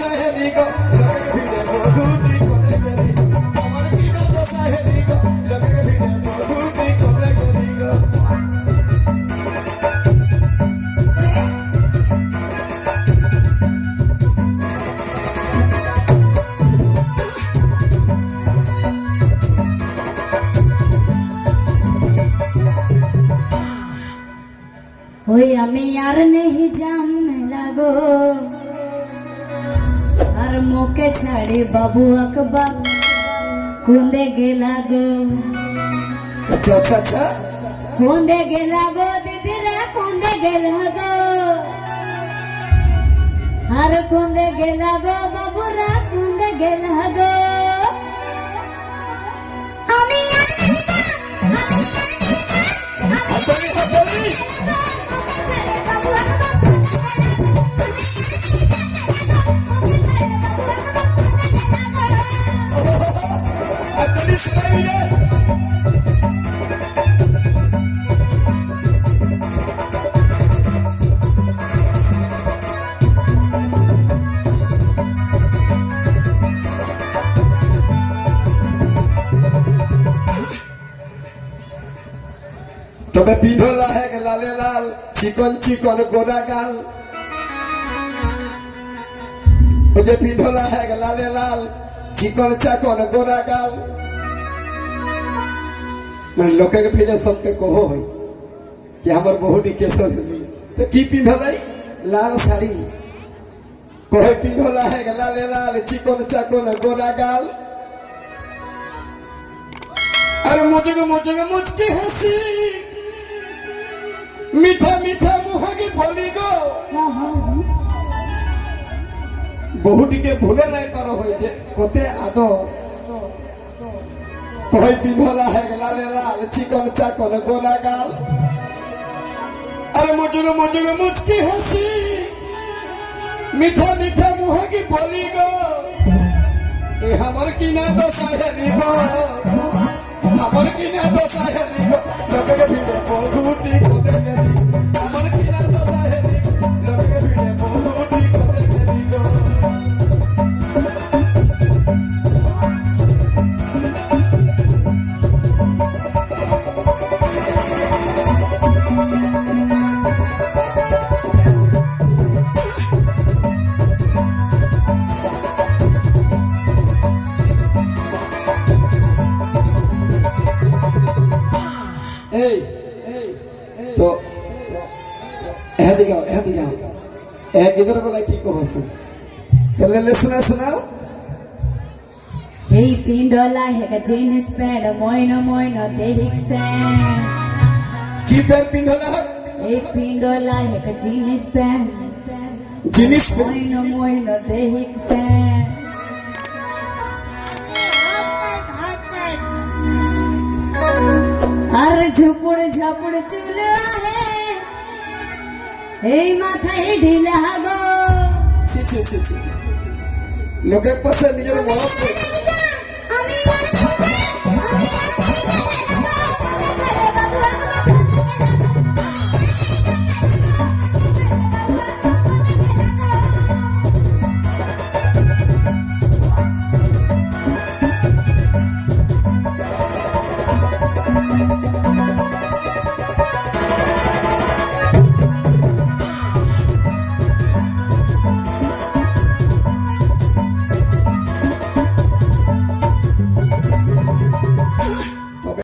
দশা হেরি গো লোকের ভিড়ে বহুটি করে করি আমার কি না দশা হেরি গো লোকের ভিড়ে বহুটি করে করি গো ওই আমি আর নেহি জাম লাগো আর মোকে ছাড়ে বাবু আকবর কুন্দে গেলা গো আচ্ছা কুন্দে গেলা গো দিদি রে কুন্দে গেলা গো আর কুন্দে গেলা গো বাবু রে কুন্দে গেলা গো আমি আর নেহি জাম হাতলি হাতলি হাতলি শুনাবি রে তবে পিঢলা হেগ লালে লাল চিকন চিকন গোরা গাল ও যে পিঢলা হেগ লালে লাল চিকন চাকন গোরা গাল মানে লোকে ভিড়ে সবকে কহ হয় कि हमर बहुटी केसर तो की पिंधलाई लाल साड़ी कहे पिंधला है लाले लाल चिकन चाकन गोरा गाल अरे मुझके हंसी मीठा मीठा मुहा की बोली गो बहुटी के भूले नहीं पारो होय जे कोते आदो कहे पिंधला है लाले लाल चिकन चाकन गोरा गाल अरे मुझकी हंसी मीठा मीठा मुहा की बोली गो ये हमर की ना तो साहेरी गो हमर की ना तो साहेरी गो लोगे भीड़े बहुटी को दे गरी हमर की ना तो साहेरी लोगे भीड़े बहुटी को दे गरी गो तो दिखाओ इधर को लाइक को हंसो चले ले सुनाओ এই পিন্ডলা হেগ জিনিস প্যান্ট ময়ন দেখছে की पैर पिंधला এই পিন্ডলা হেগ জিনিস প্যান্ট जिनिस ময়ন দেখছে আর ঝুপুড় চুল আহে এই মাথায় ঢিলা গো लोके पसंद निजे मरद